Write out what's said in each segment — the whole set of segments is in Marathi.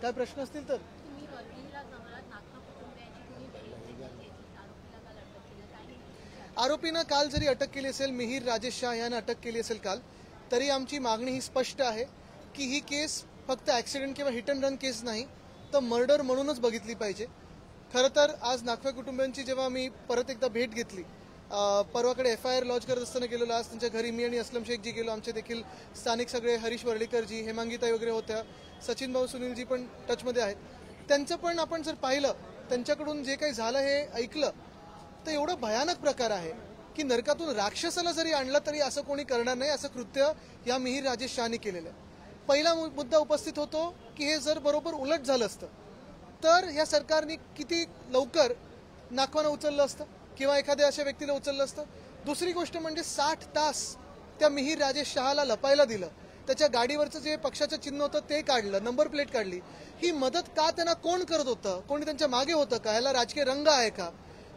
काय प्रश्न असतील तर आरोपीनं काल जरी अटक केली असेल, मिहीर राजेश शाह यानं अटक केली असेल काल, तरी आमची मागणी ही स्पष्ट आहे की ही केस फक्त ॲक्सिडेंट किंवा हिट अँड रन केस नाही तर मर्डर म्हणूनच बघितली पाहिजे. खरं तर आज नाखवे कुटुंबियांची जेव्हा मी परत एकदा भेट घेतली, परवाकडे FIR लॉन्च करत असताना गेलेलो, आज त्यांच्या घरी मी आणि असलम शेखजी गेलो. आमचे देखील स्थानिक सगळे हरीश वर्लीकरजी, हेमांगीताई वगैरे होत्या, सचिन भाऊ सुनीलजी पण टचमध्ये आहेत. त्यांचं पण आपण जर पाहिलं, त्यांच्याकडून जे काही झालं हे ऐकलं तर एवढं भयानक प्रकार आहे की नरकातून राक्षसाला जरी आणलं तरी असं कोणी करणार नाही, असं कृत्य या मिहीर राजेश शाहने केलेलं आहे. पहिला मुद्दा उपस्थित होतो की हे जर बरोबर उलट झालं असतं तर या सरकारने किती लवकर नाखवानं उचललं असतं किंवा एखाद्या अशा व्यक्तीला उचललं असतं. दुसरी गोष्ट म्हणजे 60 तास त्या मिहीर राजेश शहाला लपायला दिलं, त्याच्या गाडीवरचं जे पक्षाचं चिन्ह होतं ते काढलं, नंबर प्लेट काढली. ही मदत का त्यांना कोण करत होतं, कोणी त्यांच्या मागे होतं का, याला राजकीय रंग आहे का,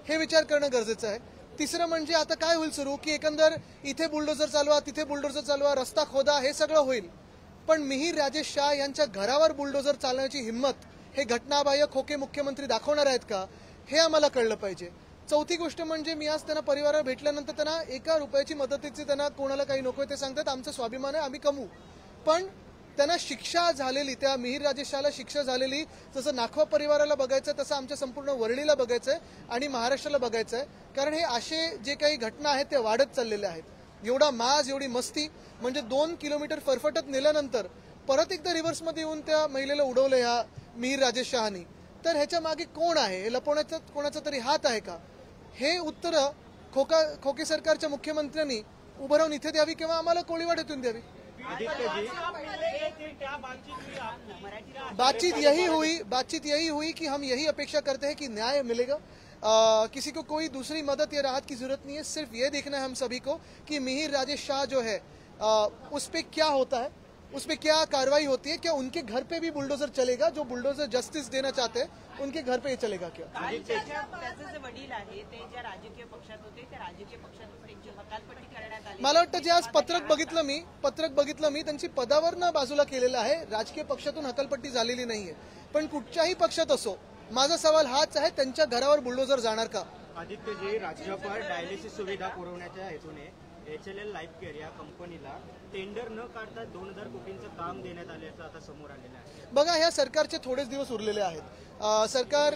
हे विचार करणं गरजेचं आहे. तिसरं म्हणजे आता काय होईल सुरू की एकंदर इथे बुलडोझर चालवा, तिथे बुलडोझर चालवा, रस्ता खोदा, हे सगळं होईल, पण मिहीर राजेश शाह यांच्या घरावर बुलडोझर चालण्याची हिंमत हे घटनाबाह्य खोके मुख्यमंत्री दाखवणार आहेत का, हे आम्हाला कळलं पाहिजे. चौथी गोष्ट म्हणजे मी आज त्यांना परिवाराला भेटल्यानंतर त्यांना 1 रुपयाची मदतीची त्यांना कोणाला काही नकोय ते सांगतात, आमचा स्वाभिमान आहे, आम्ही कमवू. पण त्यांना शिक्षा झालेली, त्या मिहीर राजेश शाहला शिक्षा झालेली, जसं नाखवा परिवाराला बघायचं तसं आमच्या संपूर्ण वरळीला बघायचं आहे आणि महाराष्ट्राला बघायचं आहे. कारण हे असे जे काही घटना आहेत ते वाढत चाललेले आहेत. एवढा माज, एवढी मस्ती, म्हणजे 2 किलोमीटर फरफटत नेल्यानंतर परत एकदा रिव्हर्समध्ये येऊन त्या महिलेला उडवलं ह्या मिहीर राजेश शाहनी. तर ह्याच्या मागे कोण आहे, हे लपवण्याचा कोणाचा तरी हात आहे का, हे उत्तर खोके सरकारच्या मुख्यमंत्र्यांनी उभं राहून इथे द्यावी किंवा आम्हाला कोळीवाड्यातून द्यावी. बातचीत यही हुई कि हम यही अपेक्षा करते हैं कि न्याय मिलेगा. किसी को कोई दूसरी मदद या राहत की जरूरत नहीं है. सिर्फ ये देखना है हम सभी को कि मिहीर राजेश शाह जो है उस पे क्या होता है, उस पे क्या कार्रवाई होती है, क्या उनके घर पे भी बुलडोजर चलेगा, जो बुलडोजर जस्टिस देना चाहते हैं उनके घर पे चलेगा क्या. मला वाटतं जे आज पत्रक बघितलं मी त्यांची पदावरनं बाजूला केलेलं आहे, राजकीय पक्षातून हकलपट्टी झालेली नाहीये. पण कुठच्याही पक्षात असो, माझा सवाल हाच आहे, त्यांच्या घरावर बुलडोजर जाणार का. आदित्यजी, राज्यभर डायलिसिस सुविधा पुरवण्याच्या हेतूने HLL लाईफ केअर या कंपनीला टेंडर न काढता 2000 कोटींचं काम देण्यात आल्याचं आता समोर आलेलं आहे. बघा, ह्या सरकारचे थोडेच दिवस उरलेले आहेत. सरकार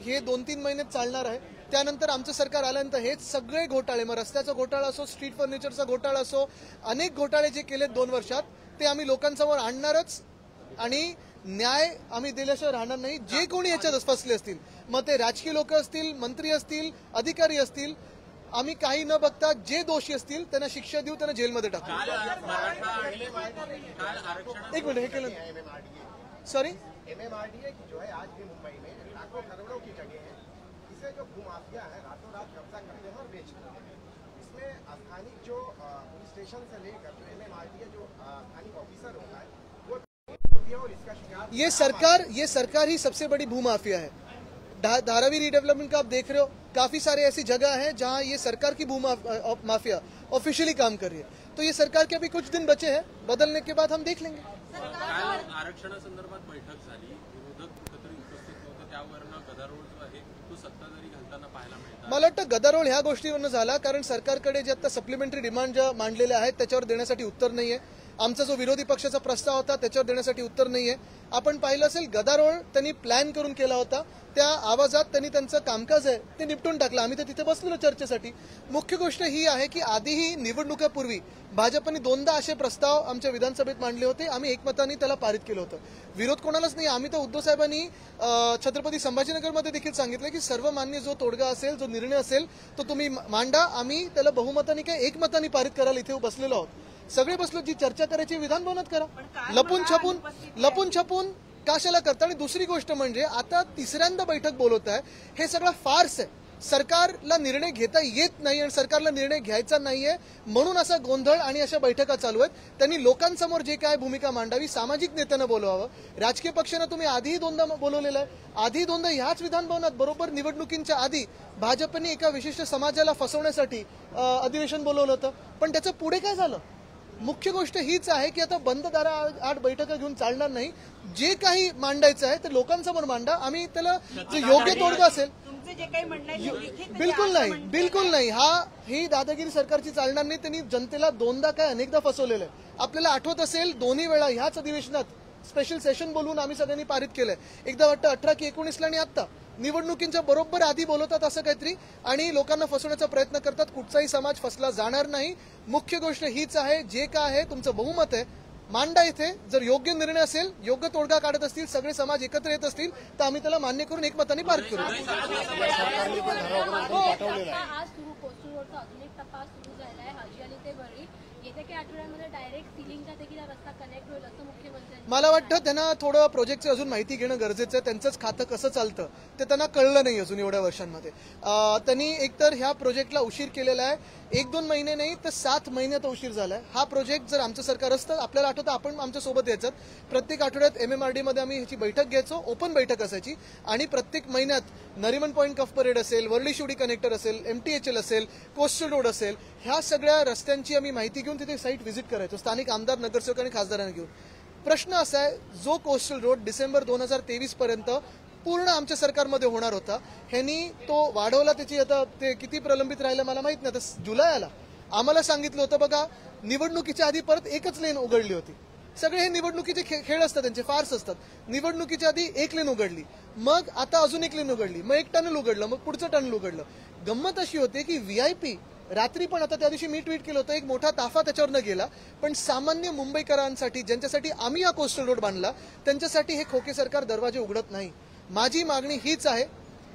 हे 2-3 महिन्यात चालणार आहे. त्यानंतर आमचं सरकार आल्यानंतर हेच सगळे घोटाळे, मग रस्त्याचा घोटाळा असो, स्ट्रीट फर्निचरचा घोटाळा असो, अनेक घोटाळे जे केलेत 2 वर्षात ते आम्ही लोकांसमोर आणणारच आणि न्याय आम्ही दिल्याशिवाय राहणार नाही. जे कोणी याच्यात फसले असतील, मग ते राजकीय लोक असतील, मंत्री असतील, अधिकारी असतील, आम्ही काही न बघता जे दोषी असतील त्यांना शिक्षा देऊ, त्यांना जेलमध्ये टाकू. एक मिनिट, हे केलं सॉरी MMRDA की जो है आज भी मुंबई में लाखों करोड़ों की जगह है, इसे जो भूमाफिया है रातों रात कब्जा करते हैं और बेचते हैं. इसमें स्थानिक जो पुलिस स्टेशन से लेकर जो MMRDA जो स्थानिक ऑफिसर होता है वो और इसका शिकार. ये सरकार ही सबसे बड़ी भूमाफिया है. धारावी रीडेवलपमेंट का आप देख रहे हो, काफी सारे ऐसी जगह हैं जहां ये सरकार की भूमाफिया ऑफिशियली काम कर रही है. तो ये सरकार के अभी कुछ दिन बचे हैं, बदलने के बाद हम देख लेंगे. आरक्षणासंदर्भात बैठक झाली, विरोधक कुठेतरी उपस्थित नव्हते, त्यावरनं गदारोळ जो आहे तो सत्ताधारी घालताना पाहायला मिळतात. मला वाटतं गदारोळ ह्या गोष्टीवरनं झाला कारण सरकारकडे जे आता सप्लिमेंटरी डिमांड ज्या मांडलेल्या आहेत त्याच्यावर देण्यासाठी उत्तर नाहीये. आमचा जो विरोधी पक्षाचा प्रस्ताव होता त्याच्यावर देण्यासाठी उत्तर नाहीये. आपण पाहिलं असेल, गदारोळ त्यांनी प्लॅन करून केला होता, त्या आवाजात त्यांनी त्यांचं कामकाज आहे ते निपटून टाकलं. आम्ही तर तिथे बसलेलो चर्चेसाठी. मुख्य गोष्ट ही आहे की आधीही निवडणुकापूर्वी भाजपने 2दा असे प्रस्ताव आमच्या विधानसभेत मांडले होते, आम्ही एकमताने त्याला पारित केलं होतं. विरोध कोणालाच नाही. आम्ही तर उद्धव साहेबांनी छत्रपती संभाजीनगरमध्ये देखील सांगितलं की सर्वमान्य जो तोडगा असेल, जो निर्णय असेल तो तुम्ही मांडा, आम्ही त्याला बहुमताने काय एकमताने पारित करायला इथे बसलेलो आहोत. सगळे बसलो, जी चर्चा करायची विधान भवनात करा, लपून छपून कशाला करता. आणि दुसरी गोष्ट म्हणजे आता 3ऱ्यांदा बैठक बोलवत आहे, हे सगळं फार्स आहे. सरकारला निर्णय घेता येत नाही आणि सरकारला निर्णय घ्यायचा नाहीये म्हणून असा गोंधळ आणि अशा बैठका चालू आहेत. त्यांनी लोकांसमोर जे काय भूमिका मांडावी, सामाजिक नेत्यांना बोलवावं. राजकीय पक्षांना तुम्ही आधीही 2दा बोलवलेलं आहे, आधी 2दा ह्याच विधान भवनात बरोबर निवडणुकींच्या आधी भाजपने एका विशिष्ट समाजाला फसवण्यासाठी अधिवेशन बोलवलं होतं. पण त्याचं पुढे काय झालं, मुख्य गोष्ट हीच आहे की आता बंद दाराआड बैठका घेऊन चालणार नाही. जे काही मांडायचं आहे ते लोकांसमोर मांडा. आम्ही त्याला जे योग्य तोडगा असेल तुमचे जे काही म्हणणं आहे ते लिखित द्या, बिलकुल असं नाही, म्हणते. बिलकुल नाही. ही दादागिरी सरकारची चालणार नाही. त्यांनी जनतेला दोनदा काय अनेकदा फसवलेलं आहे. आपल्याला आठवत असेल दोन्ही वेळा ह्याच अधिवेशनात स्पेशल सेशन बोलवून आम्ही सगळ्यांनी पारित केलंय. एकदा वाटतं 18 की 19 आणि आता निवडणुकींच्या बरोबर आधी बोलवतात असं काहीतरी आणि लोकांना फसवण्याचा प्रयत्न करतात. कुठचाही समाज फसला जाणार नाही. मुख्य गोष्ट हीच आहे, जे काय आहे तुमचं बहुमत आहे मांडा इथे. जर योग्य निर्णय असेल, योग्य तोडगा काढत असतील, सगळे समाज एकत्र येत असतील तर आम्ही त्याला मान्य करून एकमताने पारित करू. आज सुरू कोस्टल रोडचा अजून एक टप्पा सुरू झाला आहे. हाजी अली ते वरळी येत्या काही आठवड्यांमध्ये डायरेक्ट सिलिंगचा देखील हा रस्ता कनेक्ट होईल असं मुख्यमंत्र्यांनी. मला वाटतं त्यांना थोडं प्रोजेक्टचं अजून माहिती घेणं गरजेचं आहे. त्यांचंच खातं कसं चालतं ते त्यांना कळलं नाही अजून एवढ्या वर्षांमध्ये. त्यांनी एकतर ह्या प्रोजेक्टला उशीर केलेला आहे. 1-2 महिने नाही तर 7 महिन्यात उशीर झालाय. हा प्रोजेक्ट जर आमचं सरकार असतं, आपल्याला आठवतं आपण आमच्या सोबत यायचं. प्रत्येक आठवड्यात MMRD मध्ये आम्ही ह्याची बैठक घ्यायचो, ओपन बैठक असायची आणि प्रत्येक महिन्यात नरिमन पॉईंट कफ परेड असेल, वरळी शिवडी कनेक्टर असेल, MTHL असेल, कोस्टल रोड असेल, ह्या सगळ्या रस्त्यांची आम्ही माहिती घेऊन तिथे साईट व्हिजिट करायचो स्थानिक आमदार, नगरसेवक आणि खासदारांना घेऊन. प्रश्न असा आहे, जो कोस्टल रोड डिसेंबर 2023 पर्यंत पूर्ण आमच्या सरकारमध्ये होणार होता, ह्यांनी तो वाढवला. त्याची आता ते किती प्रलंबित राहिलं मला माहित नाही. आता जुलै आला, आम्हाला सांगितलं होतं बघा निवडणुकीच्या आधी परत एकच लेन उघडली होती. सगळे हे निवडणुकीचे खेळ असतात, त्यांचे फार्स असतात. निवडणुकीच्या आधी एक लेन उघडली, मग आता अजून एक लेन उघडली, मग एक टनल उघडलं, मग पुढचं टनल उघडलं. गंमत अशी होते की VIP रात्री पण, आता त्या दिवशी मी ट्विट केलं होतं, एक मोठा ताफा त्याच्यावरनं गेला. पण सामान्य मुंबईकरांसाठी, ज्यांच्यासाठी आम्ही हा कोस्टल रोड बांधला, त्यांच्यासाठी हे खोके सरकार दरवाजे उघडत नाही. माझी मागणी हीच आहे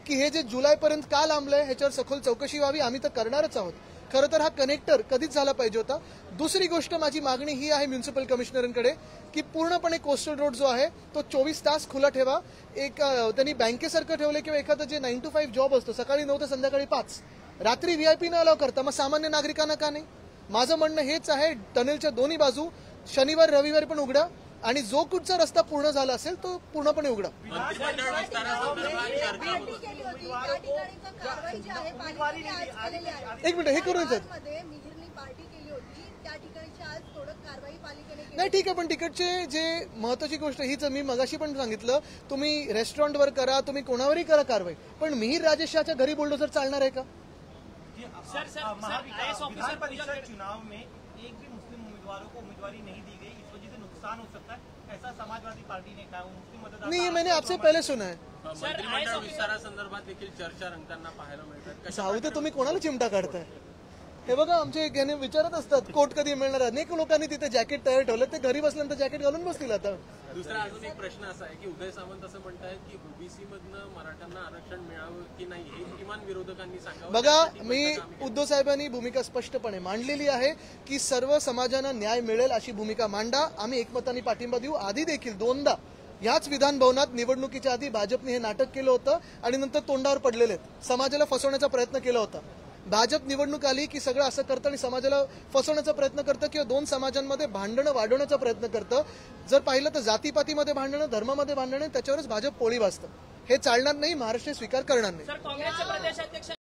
की हे जे जुलैपर्यंत का लांबलंय ह्याच्यावर सखोल चौकशी व्हावी. आम्ही तर करणारच आहोत. खरं तर हा कनेक्टर कधीच झाला पाहिजे होता. दुसरी गोष्ट माझी मागणी ही आहे म्युन्सिपल कमिशनरांकडे की पूर्णपणे कोस्टल रोड जो आहे तो 24 तास खुला ठेवा. एक त्यांनी बँकेसारखं ठेवलं किंवा एखादं जे 9 to 5 जॉब असतो, सकाळी 9 ते संध्याकाळी 5, रात्री VIP न अलाव करता, मग सामान्य नागरिकांना का नाही? माझं म्हणणं हेच आहे, टनेलच्या दोन्ही बाजू शनिवार रविवारी पण उघडा आणि जो कुठचा रस्ता पूर्ण झाला असेल तो पूर्णपणे उघडा. मंत्रिमंडळ विस्तारासंदर्भात चर्चा होती. एक मिनिट, हे करून येतात. नाही ठीक आहे, पण तिकडचे जे महत्वाची गोष्ट हीच, मी मगाशी पण सांगितलं, तुम्ही रेस्टॉरंटवर करा, तुम्ही कोणावरही करा कारवाई, पण मिहिर राजेश शाहच्या घरी बुलडोझर चालणार आहे का? विधान परिषद चुनाव में एक भी मुस्लिम उम्मीदवारों को उम्मीदवारी नहीं दी गई, इस वजह से नुकसान हो सकता है, ऐसा समाजवादी पार्टी ने कहा. मुस्लिम मतदाता नहीं, मैंने आपसे पहले सुना है. मंत्रिमंडळ विस्तारासंदर्भात देखील चर्चा रंगताना पाहायला मिळतात. जाऊ दे, तुम्ही कोणाला चिमटा काढताय? हे बघा, आमचे याने विचारत असतात कोट कधी मिळणार. अनेक लोकांनी तिथे जॅकेट तयार ठेवलं, ते घरी बसल्यानंतर जॅकेट घालून बसतील. आता दुसरा अजून एक प्रश्न असा आहे की उदय सामंत असं म्हणतायत की OBC मधनं मराठ्यांना आरक्षण मिळावं की नाही हे किमान विरोधकांनी सांगावं. बघा, मी उद्धव साहेबांनी भूमिका स्पष्टपणे मांडलेली आहे की सर्व समाजांना न्याय मिळेल अशी भूमिका मांडा. आम्ही एकमताने पाठिंबा देऊ. आधी देखील 2दा याच विधान भवनात निवडणुकीच्या आधी भाजपने हे नाटक केलं होतं आणि नंतर तोंडावर पडलेले आहेत. समाजाला फसवण्याचा प्रयत्न केला होता. भाजप निवडणूक आली की सगळं असं करतं आणि समाजाला फसवण्याचा प्रयत्न करतं किंवा 2 समाजांमध्ये भांडणं वाढवण्याचा प्रयत्न करतं. जर पाहिलं तर जातीपातीमध्ये भांडणं, धर्मामध्ये भांडणं, त्याच्यावरच भाजप पोळी भाजतं. हे चालणार नाही. महाराष्ट्र स्वीकार करणार नाही.